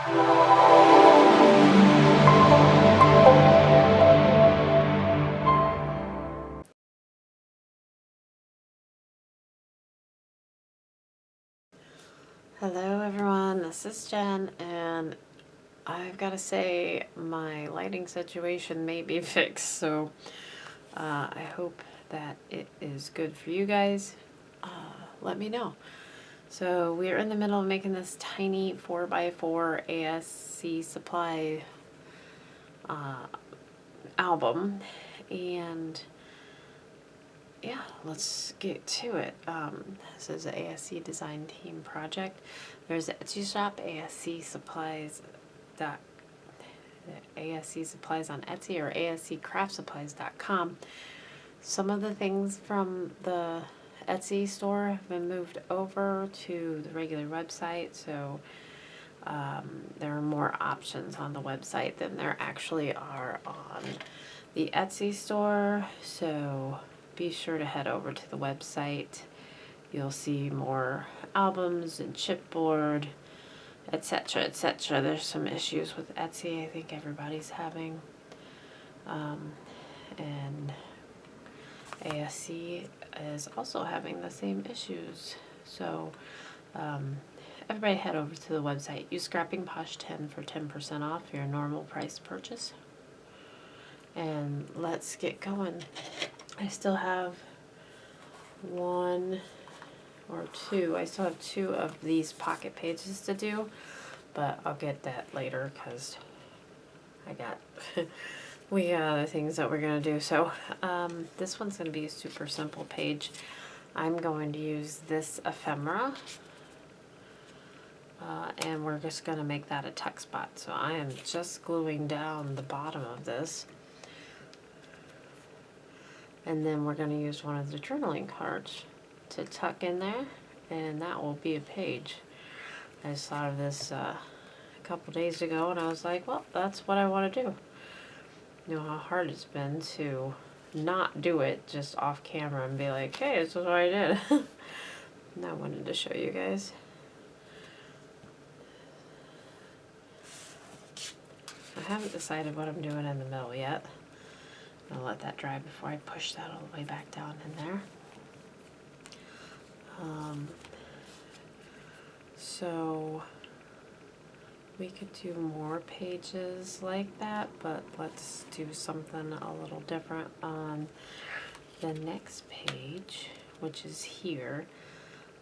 Hello everyone, this is Jen, and I've got to say my lighting situation may be fixed, so I hope that it is good for you guys. Let me know. So we're in the middle of making this tiny 4x4 ASC supply album, and yeah, let's get to it. This is an ASC design team project. There's the Etsy shop, ASC supplies on Etsy or asccraftsupplies.com. Some of the things from the Etsy store have been moved over to the regular website, so there are more options on the website than there actually are on the Etsy store, so be sure to head over to the website. You'll see more albums and chipboard, etc., etc. There's some issues with Etsy I think everybody's having, and ASC is also having the same issues. So everybody head over to the website. Use Scrapping Posh 10 for 10% off your normal price purchase. And let's get going. I still have I still have two of these pocket pages to do, but I'll get that later because we got other things that we're going to do. So this one's going to be a super simple page. I'm going to use this ephemera, and we're just going to make that a tuck spot. So I am just gluing down the bottom of this. And then we're going to use one of the journaling cards to tuck in there, and that will be a page. I just thought of this a couple days ago, and I was like, well, that's what I want to do. You know how hard it's been to not do it just off camera and be like, hey, this is what I did. And I wanted to show you guys. I haven't decided what I'm doing in the middle yet. I'll let that dry before I push that all the way back down in there. So we could do more pages like that, but let's do something a little different on the next page, which is here.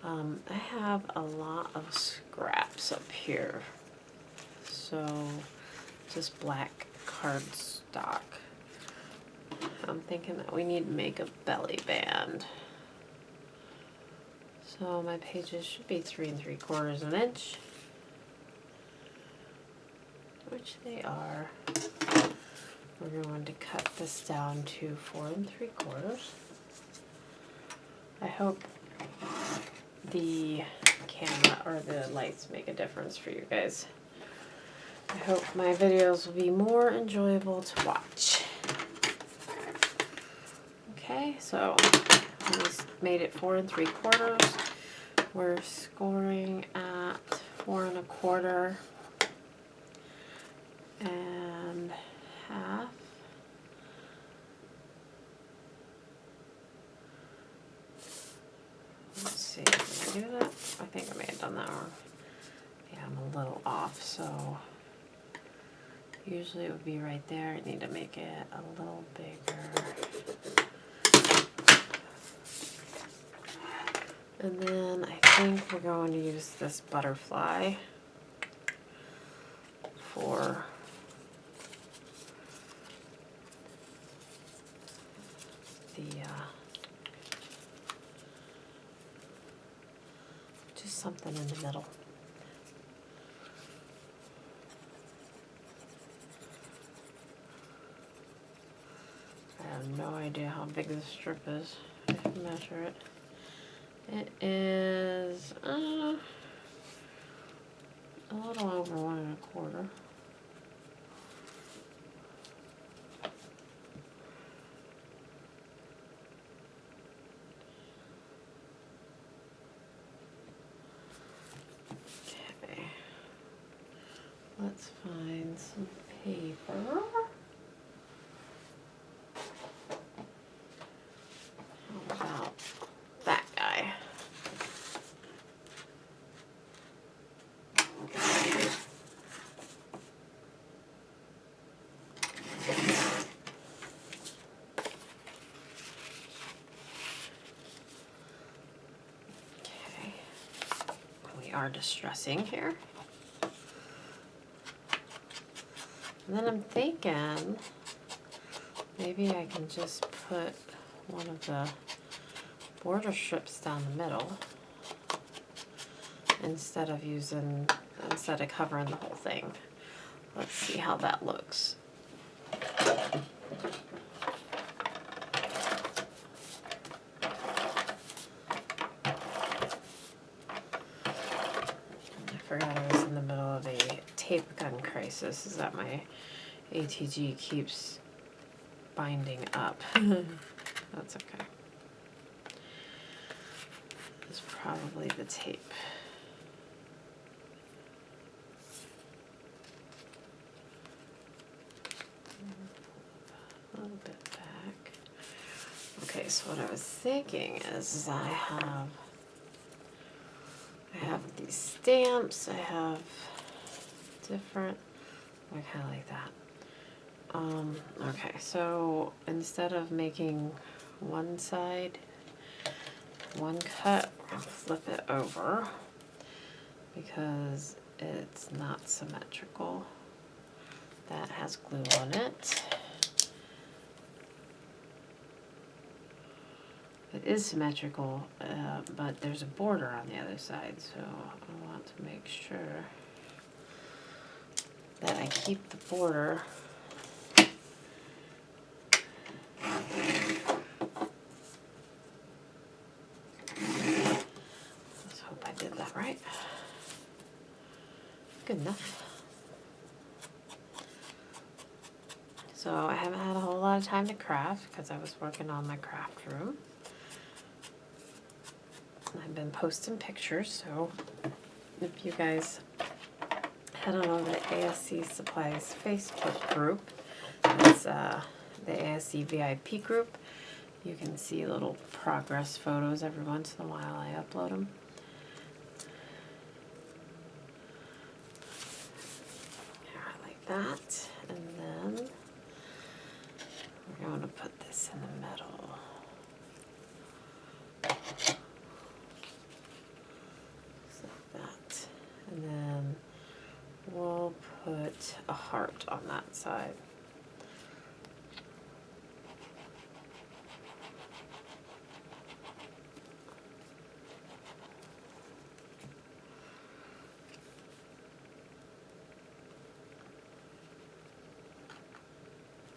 I have a lot of scraps up here. So just black cardstock. I'm thinking that we need to make a belly band. So my pages should be 3 3/4 inches, which they are. We're going to cut this down to 4 3/4. I hope the camera or the lights make a difference for you guys. I hope my videos will be more enjoyable to watch. Okay, so we made it 4 3/4. We're scoring at 4 1/4 and half. Let's see, did I do that? I think I may have done that wrong. Yeah, I'm a little off, so usually it would be right there. I need to make it a little bigger. And then I think we're going to use this butterfly for the just something in the middle. I have no idea how big this strip is. I can measure it. It is a little over 1 1/4. Okay. let's find some paper. How about that guy? Okay, we are distressing here. And then I'm thinking maybe I can just put one of the border strips down the middle instead of covering the whole thing. Let's see how that looks. I forgot I was in the middle of a tape gun crisis. Is that my ATG keeps binding up. That's okay. It's probably the tape. A little bit back. Okay, so what I was thinking is I have these stamps. I have different, I kind of like that. Okay, so instead of making one side one cut, I'll flip it over because it's not symmetrical. That has glue on it. It is symmetrical, but there's a border on the other side, so I want to make sure that I keep the border. Let's hope I did that right. Good enough. So I haven't had a whole lot of time to craft because I was working on my craft room. I've been posting pictures, so if you guys head on over to ASC Supplies Facebook group, it's the ASC VIP group. You can see little progress photos every once in a while. I upload them. Like that, and then we're going to put this in the middle. And then we'll put a heart on that side.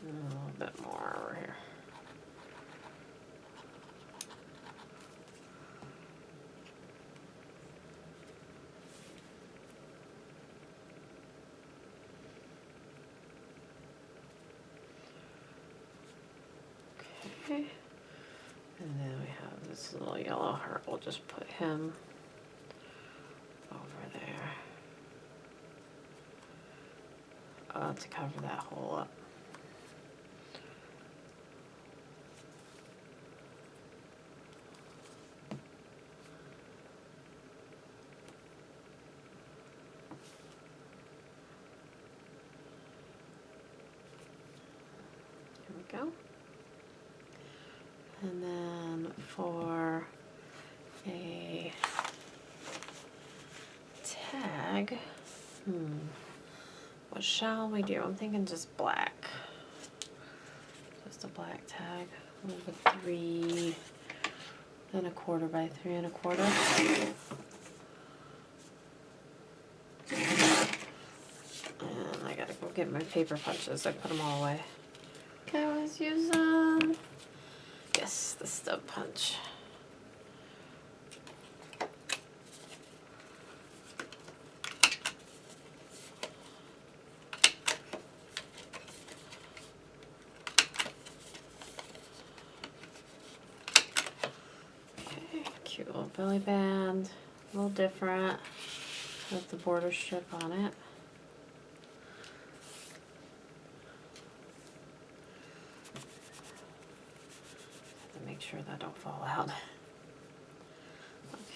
And a little bit more over here. Okay, and then we have this little yellow heart. We'll just put him over there to cover that hole up. Here we go. And then for a tag, what shall we do? I'm thinking just black. Just a black tag with a 3 1/4 by 3 1/4. And I gotta go get my paper punches. I put them all away. I was using, yes, the stub punch. Okay, cute little belly band, a little different with the border strip on it. make sure that don't fall out.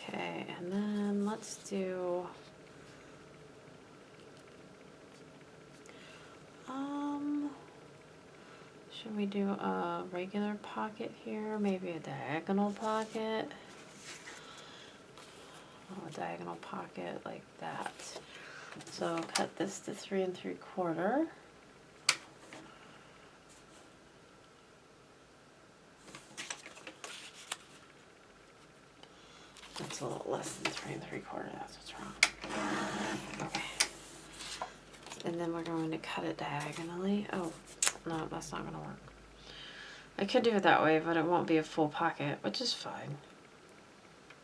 Okay, and then let's do should we do a regular pocket here? Maybe a diagonal pocket? Oh, a diagonal pocket like that. So cut this to 3 3/4. That's a little less than 3 3/4. That's what's wrong. Okay. And then we're going to cut it diagonally. Oh, no, that's not going to work. I could do it that way, but it won't be a full pocket, which is fine.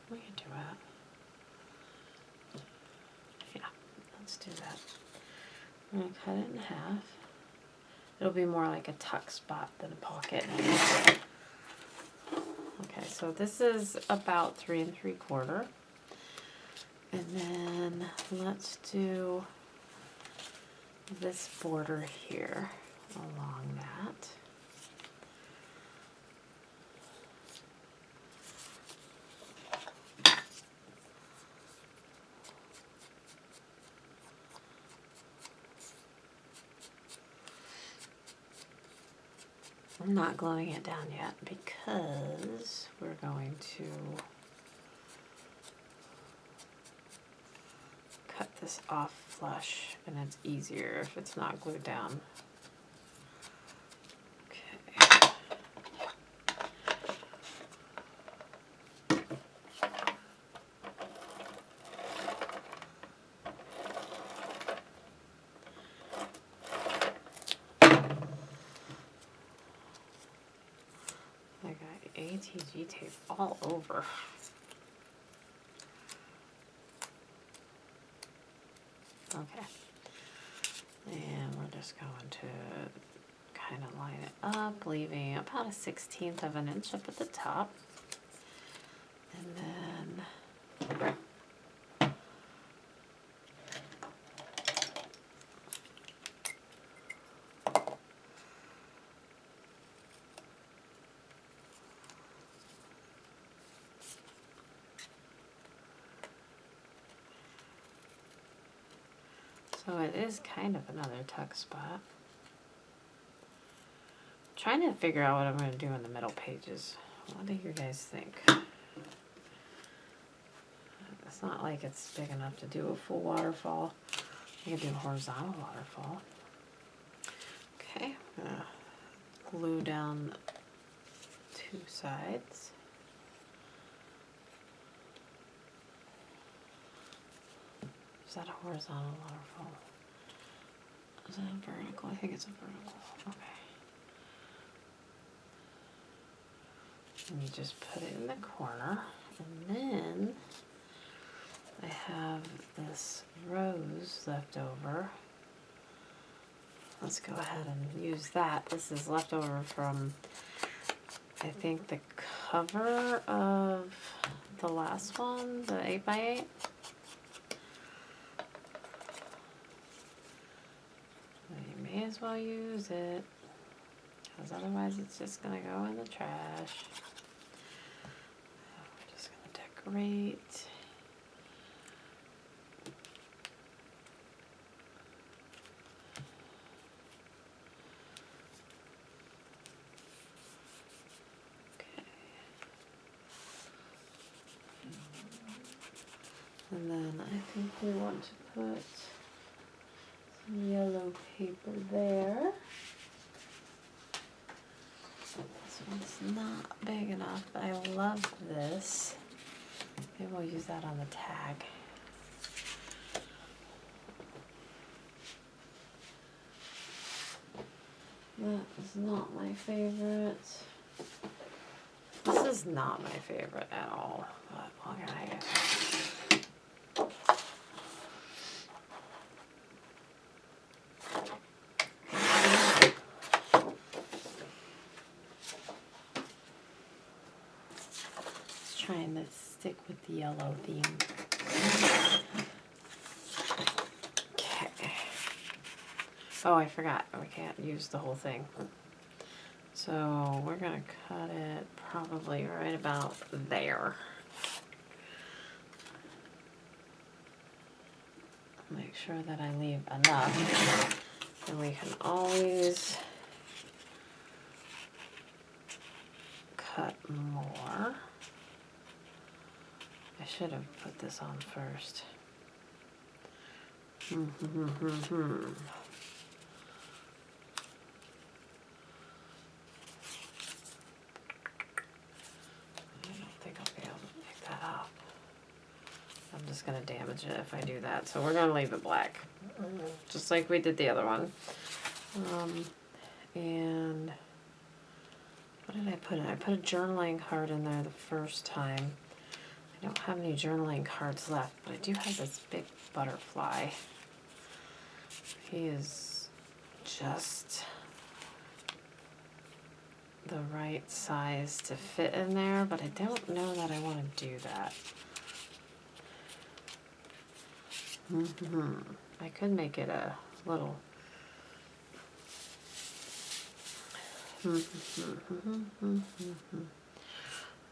We can do that. Yeah, let's do that. I'm going to cut it in half. It'll be more like a tuck spot than a pocket. Okay, so this is about 3 3/4. And then let's do this border here along that. I'm not gluing it down yet because we're going to cut this off flush, and it's easier if it's not glued down. Okay. I got ATG tape all over. Okay, and we're just going to kind of line it up, leaving about 1/16 of an inch up at the top. And then so it is kind of another tuck spot. I'm trying to figure out what I'm going to do in the middle pages. What do you guys think? It's not like it's big enough to do a full waterfall. I can do a horizontal waterfall. Okay, I'm going to glue down 2 sides. Is that a horizontal waterfall? Is that a vertical? I think it's a vertical. Okay. And you just put it in the corner. And then I have this rose left over. Let's go ahead and use that. This is left over from, I think, the cover of the last one, the 8x8. May as well use it, because otherwise it's just going to go in the trash. We're just going to decorate. Okay. And then I think we want to put yellow paper there. This one's not big enough, but I love this. Maybe we'll use that on the tag. That is not my favorite. This is not my favorite at all, but what can I get? Trying to stick with the yellow theme. Okay. Oh, I forgot. We can't use the whole thing. So we're gonna cut it probably right about there. Make sure that I leave enough, and we can always cut more. I should have put this on first. I don't think I'll be able to pick that up. I'm just going to damage it if I do that. So we're going to leave it black, just like we did the other one. And what did I put in? I put a journaling card in there the first time. I don't have any journaling cards left, but I do have this big butterfly. He is just the right size to fit in there, but I don't know that I want to do that. I could make it a little...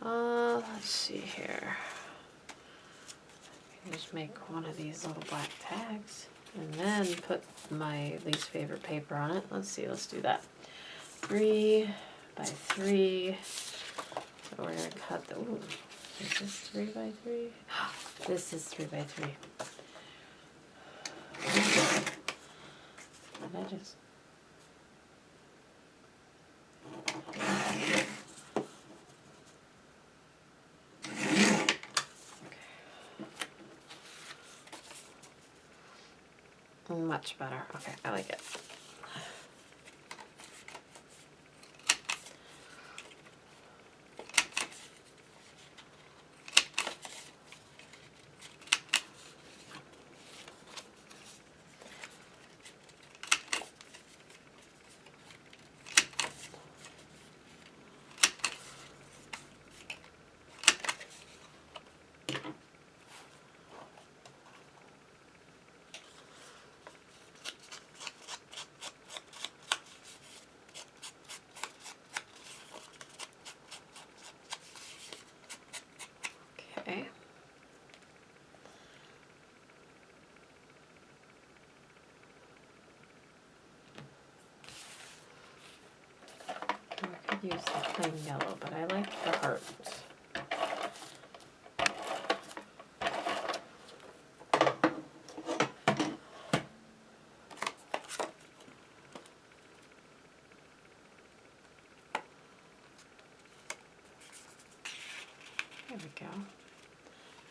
let's see here. I can just make one of these little black tags and then put my least favorite paper on it. Let's see, let's do that. 3 by 3. So we're gonna cut the, ooh, is this 3 by 3? This is 3 by 3. And I just, much better. Okay, I like it. Okay. I could use the plain yellow, but I like the heart. There we go.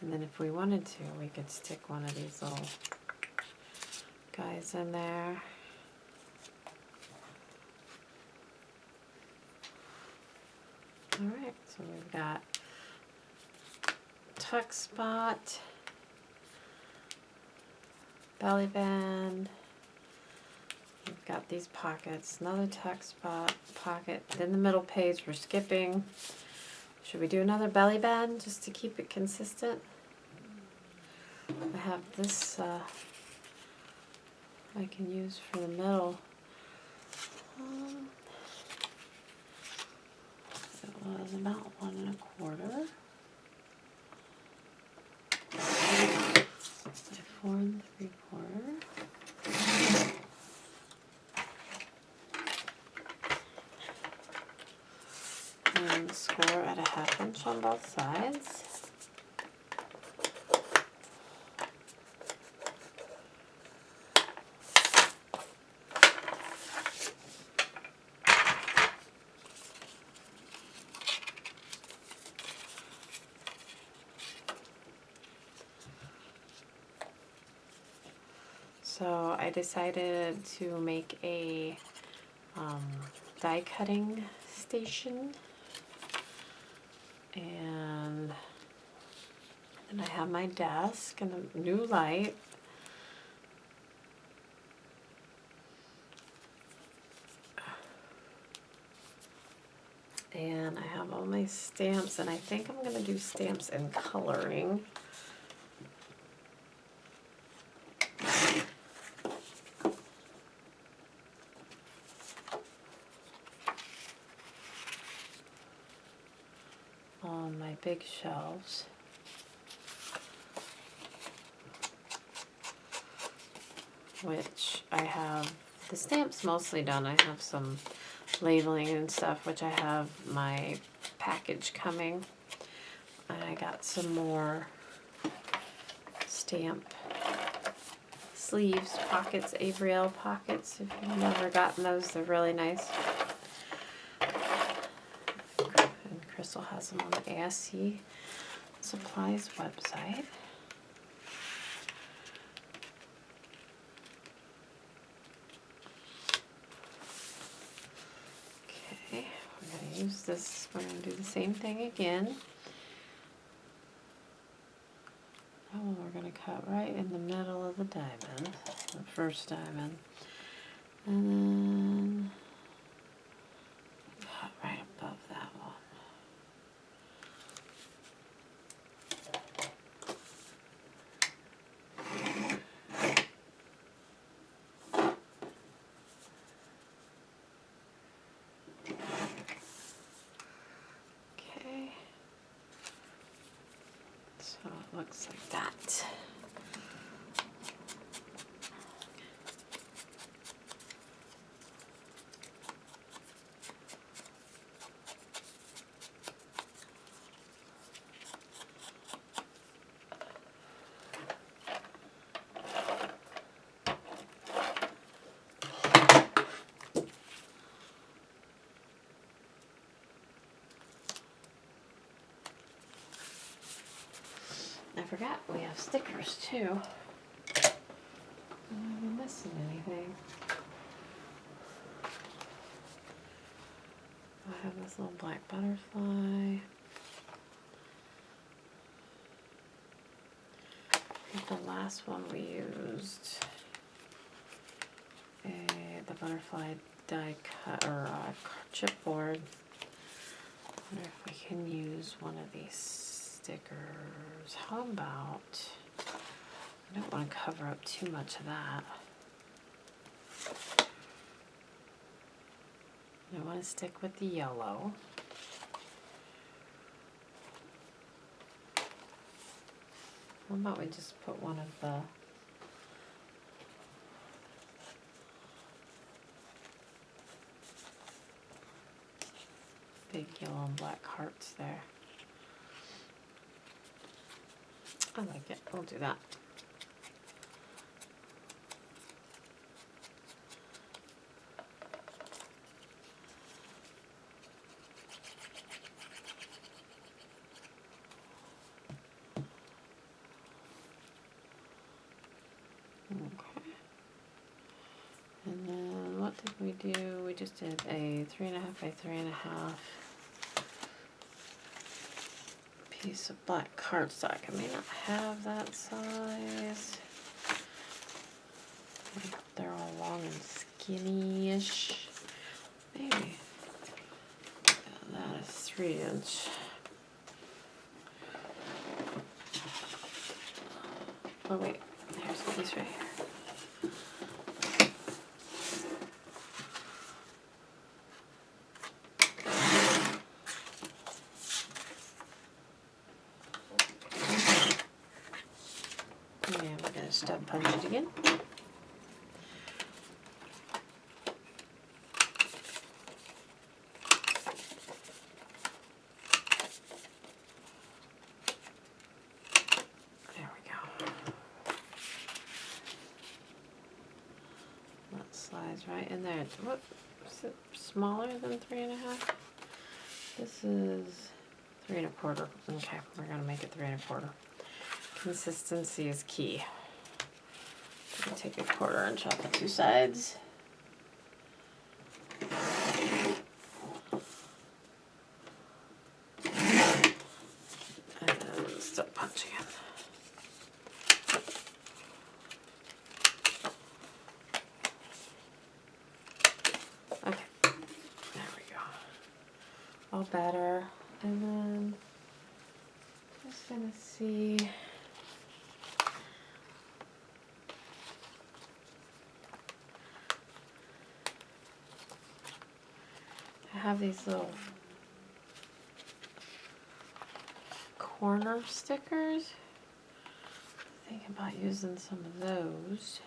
And then if we wanted to, we could stick one of these little guys in there. Alright, so we've got tuck spot, belly band, we've got these pockets, another tuck spot, pocket, then the middle page we're skipping. Should we do another belly band just to keep it consistent? I have this I can use for the middle. It was about 1 1/4 by 4 3/4. And score at a 1/2 inch on both sides. So I decided to make a die cutting station, and then I have my desk and a new light. And I have all my stamps, and I think I'm going to do stamps and coloring. big shelves. Which I have the stamps mostly done. I have some labeling and stuff, which I have my package coming. And I got some more stamp sleeves, pockets, Avriel pockets. If you've never gotten those, they're really nice. And Crystal has them on the ASC Supplies website. Okay, we're going to use this. We're going to do the same thing again. Oh, we're going to cut right in the middle of the diamond, the first diamond, and then cut right above that one. Okay, so it looks like that. I forgot we have stickers too. Am I missing anything? I have this little black butterfly. I think the last one we used the butterfly die cut or chipboard. I wonder if we can use one of these stickers. How about, I don't want to cover up too much of that. I want to stick with the yellow. How about we just put one of the big yellow and black hearts there. I like it. We'll do that. Okay. And then what did we do? We just did a 3.5 by 3.5 piece of black cardstock. I may not have that size. They're all long and skinny-ish. Maybe. That is 3-inch. Oh wait, here's a piece right here. And we're going to stud punch it again. There we go. That slides right in there. What is it? Smaller than 3.5? This is 3 1/4. Okay, we're going to make it 3 1/4. Consistency is key. I'll take a 1/4 inch off the two sides. And then still punching it. Okay, there we go. All better. And then just gonna see. I have these little corner stickers. Thinking about using some of those.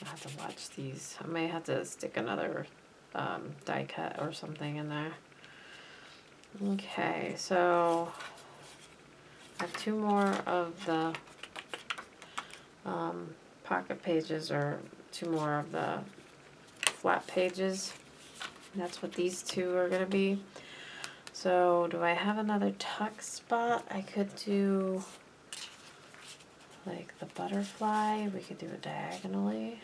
I have to watch these. I may have to stick another die cut or something in there. Okay, so I have 2 more of the pocket pages, or 2 more of the flat pages. And that's what these 2 are going to be. So do I have another tuck spot? I could do like the butterfly. We could do it diagonally.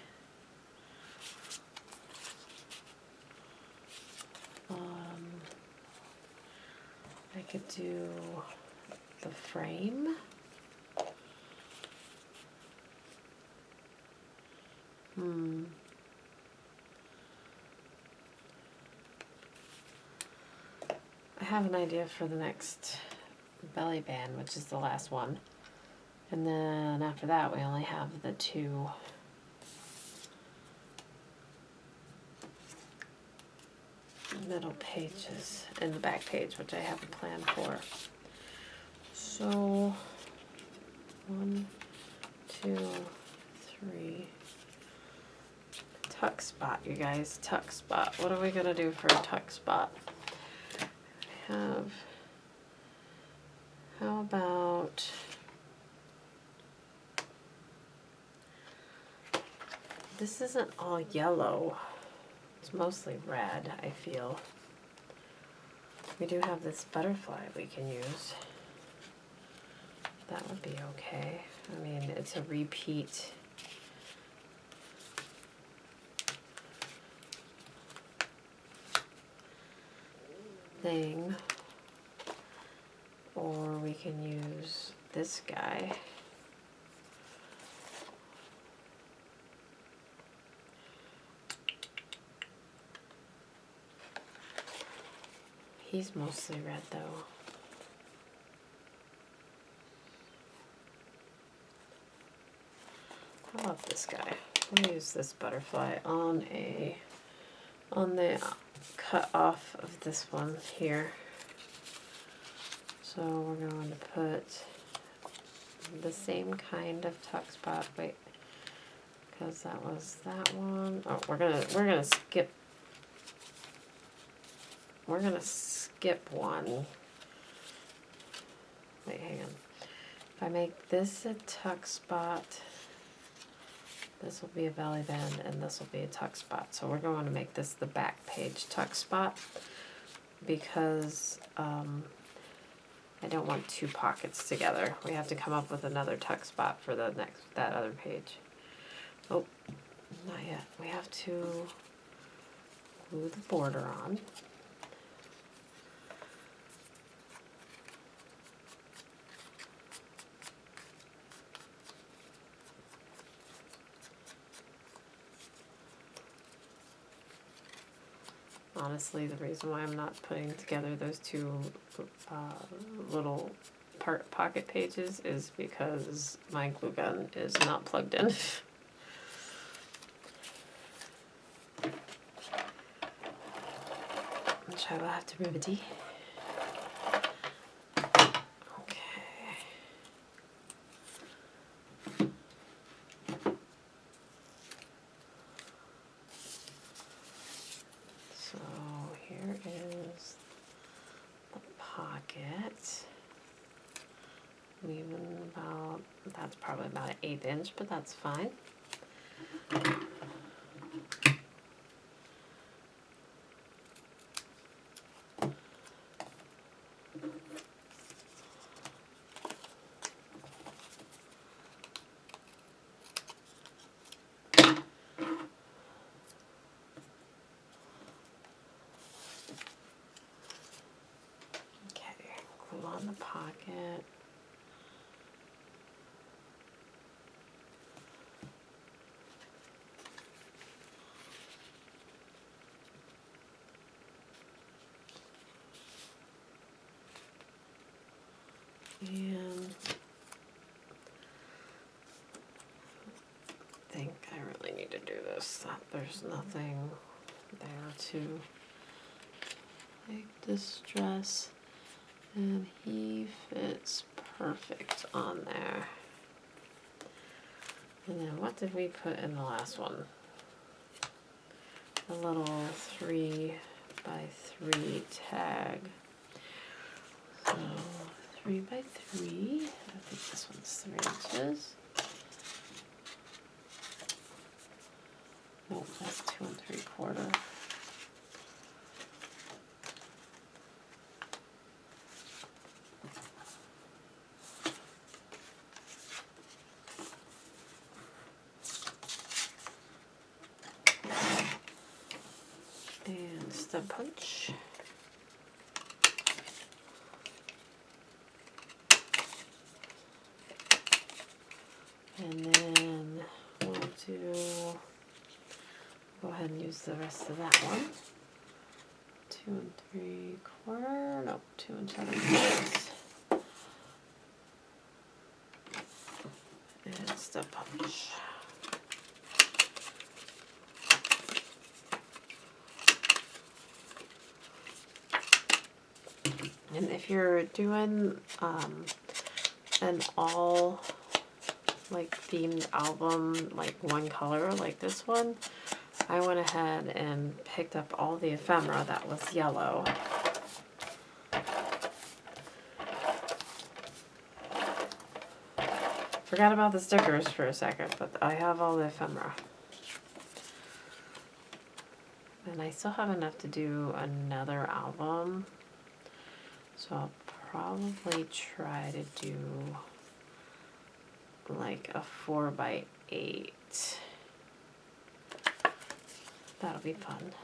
I could do the frame. I have an idea for the next belly band, which is the last one. And then after that, we only have the 2 middle pages and the back page, which I have a plan for. So 1, 2, 3. Tuck spot, you guys. Tuck spot. What are we gonna do for a tuck spot? How about this? Isn't all yellow, it's mostly red, I feel. We do have this butterfly we can use. That would be okay. I mean, it's a repeat. Thing. Or we can use this guy. He's mostly red though. How about this guy? We'll use this butterfly on the cut off of this one here. So we're going to put the same kind of tuck spot. Wait, because that was that one. Oh, we're gonna skip. We're gonna skip one. Wait, hang on. If I make this a tuck spot, this will be a belly band, and this will be a tuck spot. So we're going to make this the back page tuck spot, because I don't want 2 pockets together. We have to come up with another tuck spot for that other page. Oh, not yet. We have to glue the border on. Honestly, the reason why I'm not putting together those 2 little pocket pages is because my glue gun is not plugged in. Which I will have to remedy. That's probably about an 1/8 inch, but that's fine. Okay, glue on the pocket. And I think I really need to do this. There's nothing there to Take this dress, and he fits perfect on there. And then what did we put in the last one? A little 3 by 3 tag. So 3 by 3, I think this one's 3 inches. Oh, that's 2 3/4. And stud punch. And then we'll go ahead and use the rest of that one. 2 3/4, nope, 2 7/8. And stud punch. And if you're doing an all like themed album, like one color like this one, I went ahead and picked up all the ephemera that was yellow. Forgot about the stickers for a second, but I have all the ephemera. And I still have enough to do another album. So I'll probably try to do like a 4 by 8. That'll be fun.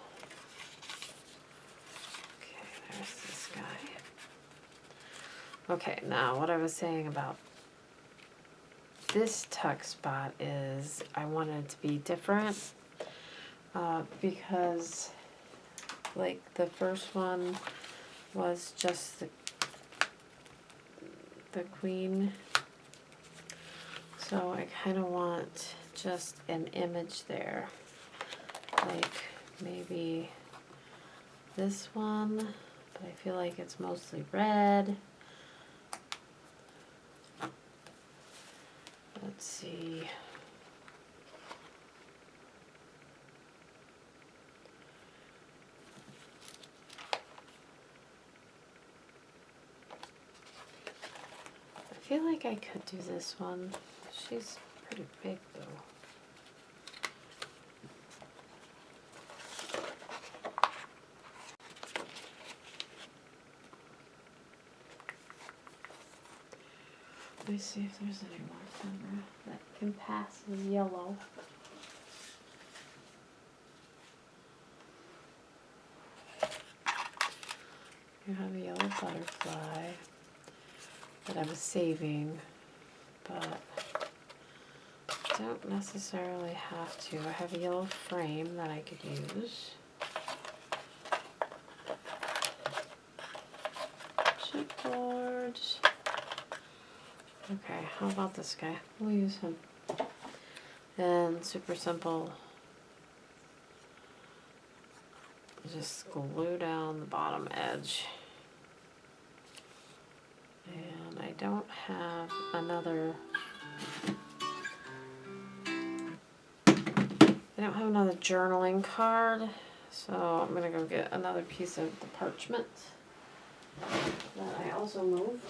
Okay, there's this guy. Okay, now what I was saying about this tuck spot is I wanted it to be different because like the first one was just the queen, so I kind of want just an image there, like maybe this one, but I feel like it's mostly red. Let's see. I feel like I could do this one. She's pretty big though. Let me see if there's any more ephemera that can pass as yellow. You have a yellow butterfly that I was saving, but don't necessarily have to. I have a yellow frame that I could use. Chipboards. Okay, how about this guy? We'll use him. And super simple. Just glue down the bottom edge. And I don't have another journaling card, so I'm gonna go get another piece of the parchment that I also moved.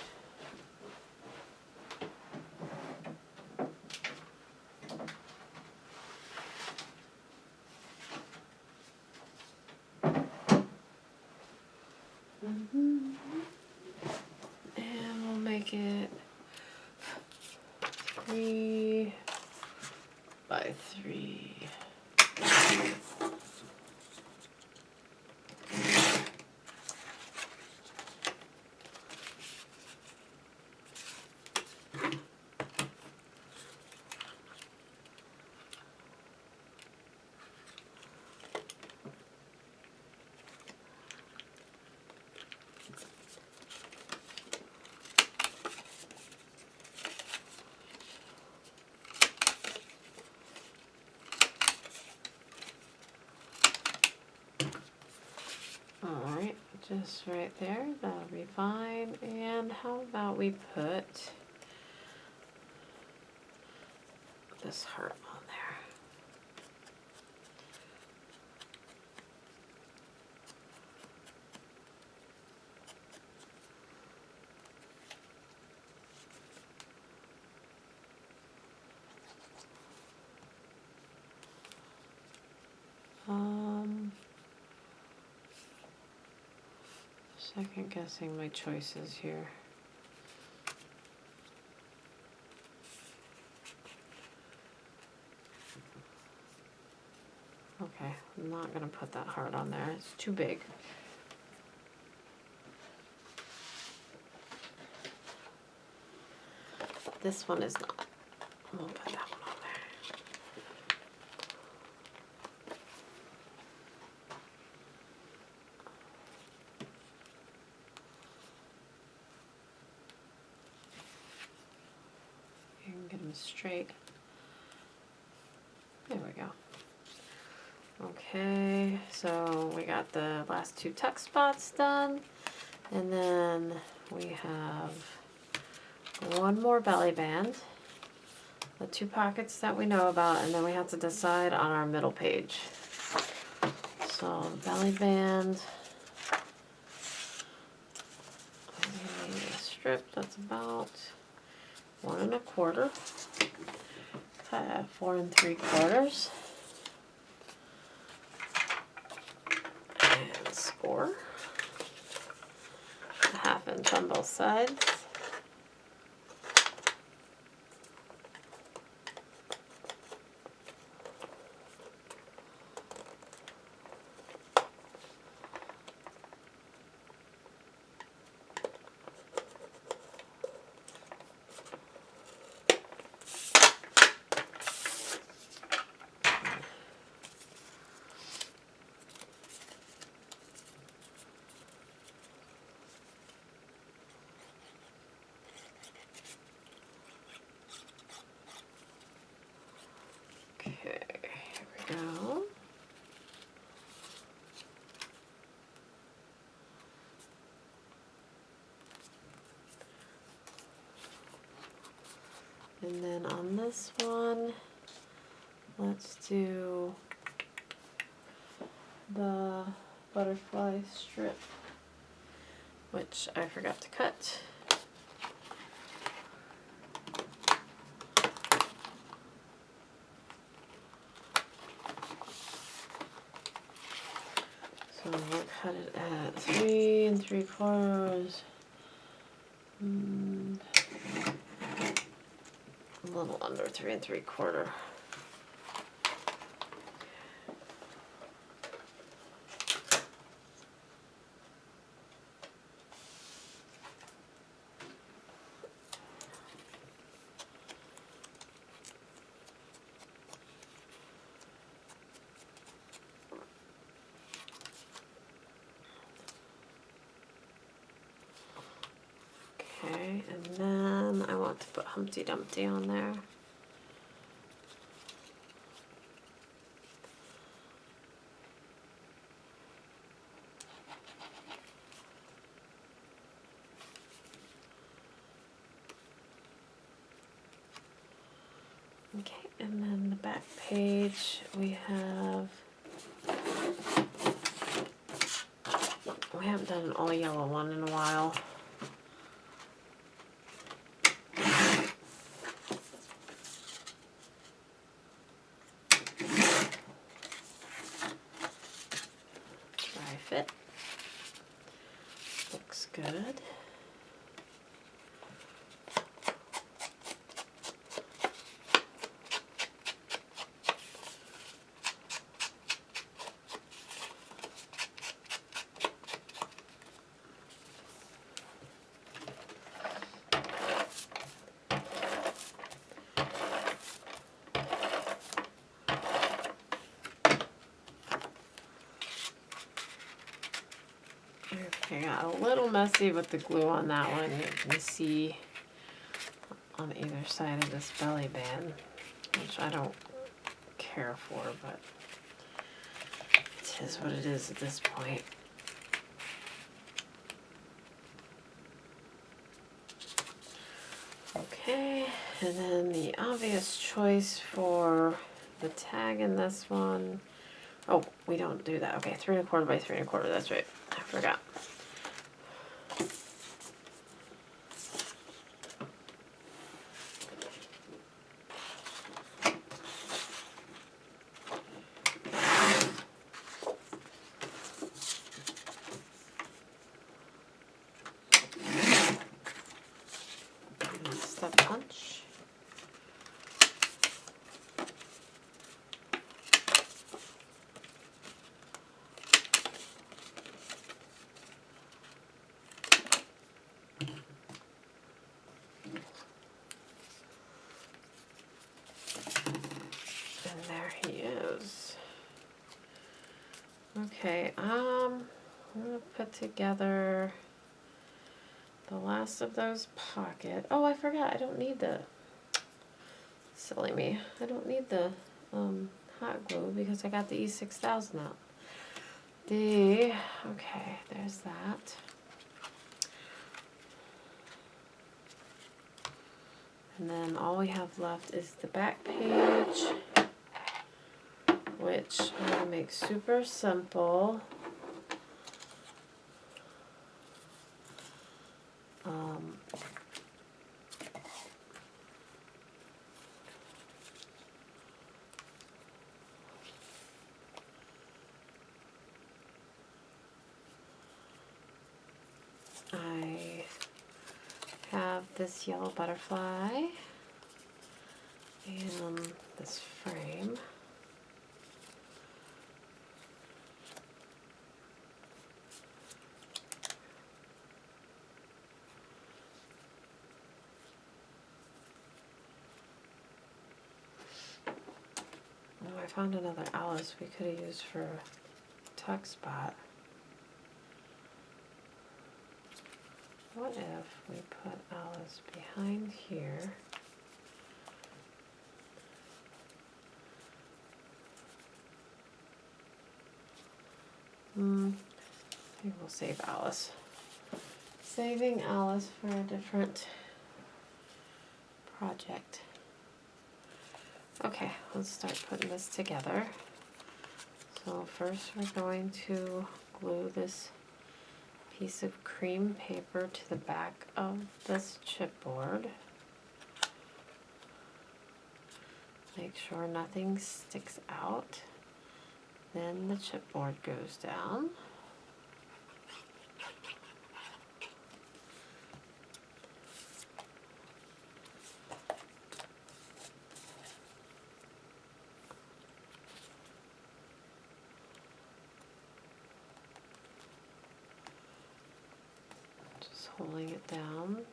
And we'll make it 3 by 3. just right there, that'll be fine. And how about we put this heart on there. Second guessing my choices here. Okay, I'm not gonna put that heart on there, it's too big. This one is not. We'll put that one on there. You can get them straight. There we go. Okay, so we got the last two tuck spots done, and then we have one more belly band, the two pockets that we know about, and then we have to decide on our middle page. So belly band, we need a strip that's about 1 1/4, cut at 4 3/4, and score a 1/2 inch on both sides. Okay, here we go. And then on this one, let's do the butterfly strip, which I forgot to cut. So we'll cut it at 3 3/4. A little under 3 3/4. Okay, and then I want to put Humpty Dumpty on there. Okay, and then the back page we haven't done an all yellow one in a while. Dry fit. Looks good. Okay, got a little messy with the glue on that one. You can see on either side of this belly band, which I don't care for, but it is what it is at this point. And then the obvious choice for the tag in this one, oh, we don't do that. Okay, 3 1/4 by 3 1/4, that's right. I forgot. Stub punch. And there he is. Okay, I'm gonna put together the last of those pockets. Oh, I forgot, I don't need the, silly me, I don't need the hot glue because I got the E6000 out. Okay, there's that. And then all we have left is the back page, which I'm going to make super simple. I have this yellow butterfly and this frame. Oh, I found another Alice we could have used for a tuck spot. What if we put Alice behind here? Maybe we'll save Alice. Saving Alice for a different project. Okay, let's start putting this together. So first we're going to glue this piece of cream paper to the back of this chipboard. Make sure nothing sticks out. Then the chipboard goes down. Just holding it down.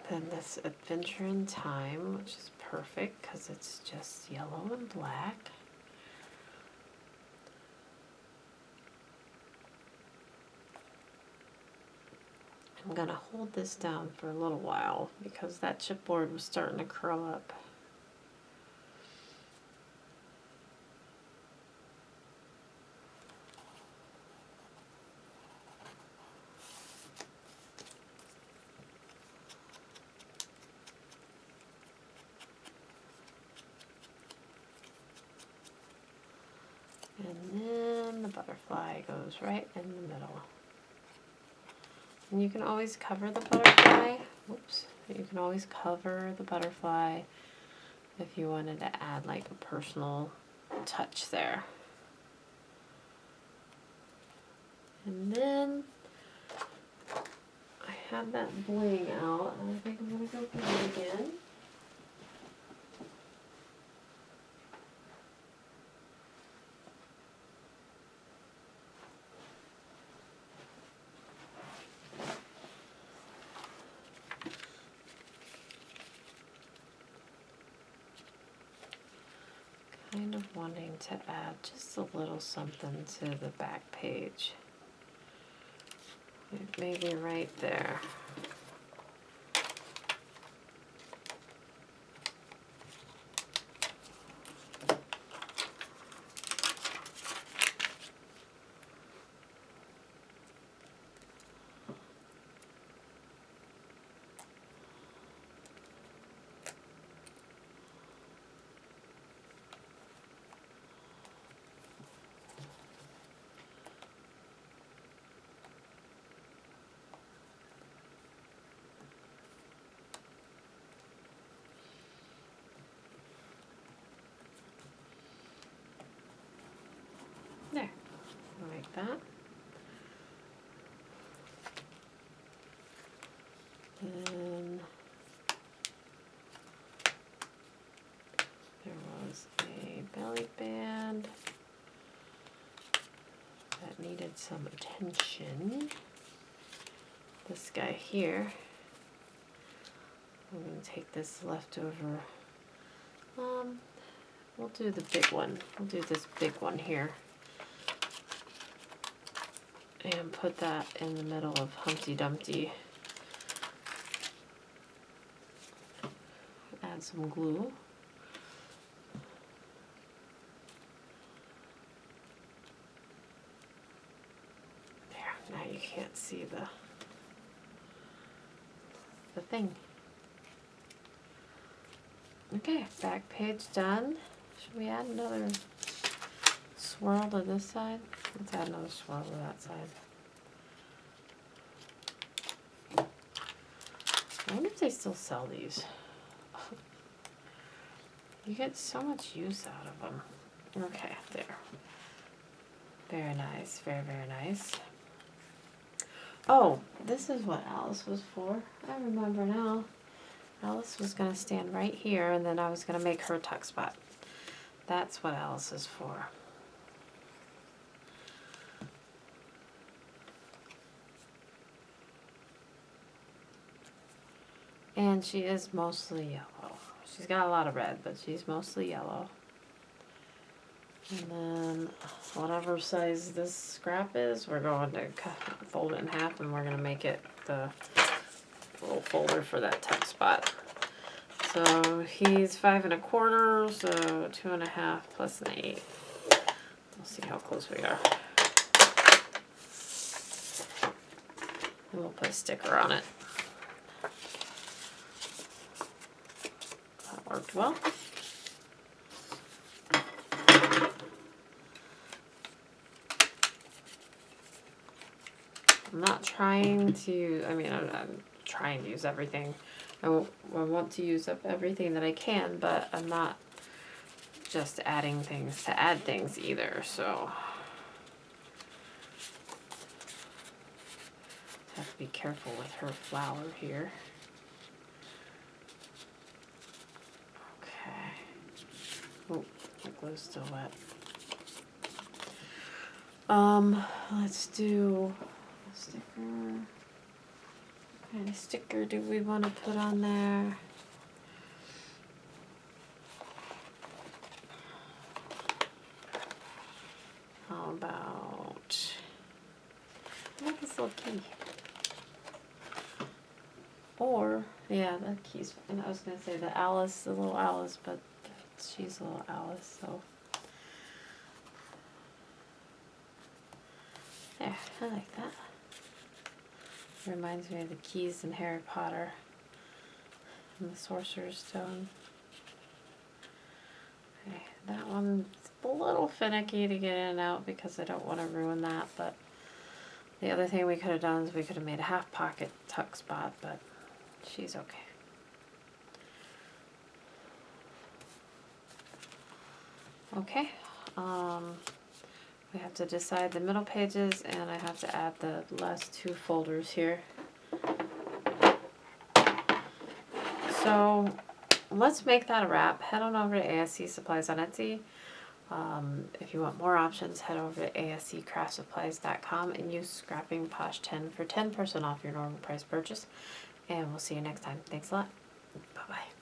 Then this Adventure in Time, which is perfect because it's just yellow and black. I'm going to hold this down for a little while because that chipboard was starting to curl up. And then the butterfly goes right in the middle. And you can always cover the butterfly. Oops. You can always cover the butterfly if you wanted to add like a personal touch there. And then I have that bling out, and I think I'm going to go put it again. Kind of wanting to add just a little something to the back page. Maybe right there. some attention. This guy here. I'm going to take this leftover. We'll do the big one. We'll do this big one here. And put that in the middle of Humpty Dumpty. Add some glue. There, now you can't see the thing. Okay, back page done. Should we add another swirl to this side? Let's add another swirl to that side. I wonder if they still sell these. You get so much use out of them. Okay, there. Very nice, very, very nice. Oh, this is what Alice was for. I remember now. Alice was going to stand right here, and then I was going to make her tuck spot. That's what Alice is for. And she is mostly yellow. She's got a lot of red, but she's mostly yellow. And then whatever size this scrap is, we're going to fold it in half, and we're going to make it the little folder for that tuck spot. So he's 5 1/4, so 2 1/2 plus an 1/8. We'll see how close we are. And we'll put a sticker on it. That worked well. I'm not trying to, I'm trying to use everything. I want to use up everything that I can, but I'm not just adding things to add things either, so have to be careful with her flower here. Okay. Oh, the glue's still wet. Let's do a sticker. What kind of sticker do we want to put on there? How about, I like this little key. Or, yeah, that key's fine. I was going to say the little Alice, but she's a little Alice, so. There, I like that. Reminds me of the keys in Harry Potter and the Sorcerer's Stone. Okay, that one's a little finicky to get in and out because I don't want to ruin that, but the other thing we could have done is we could have made a half pocket tuck spot, but she's okay. Okay, we have to decide the middle pages, and I have to add the last 2 folders here. So let's make that a wrap. Head on over to ASC Supplies on Etsy. If you want more options, head over to asccraftsupplies.com and use Scrapping Posh 10 for 10% off your normal price purchase. And we'll see you next time. Thanks a lot. Bye-bye.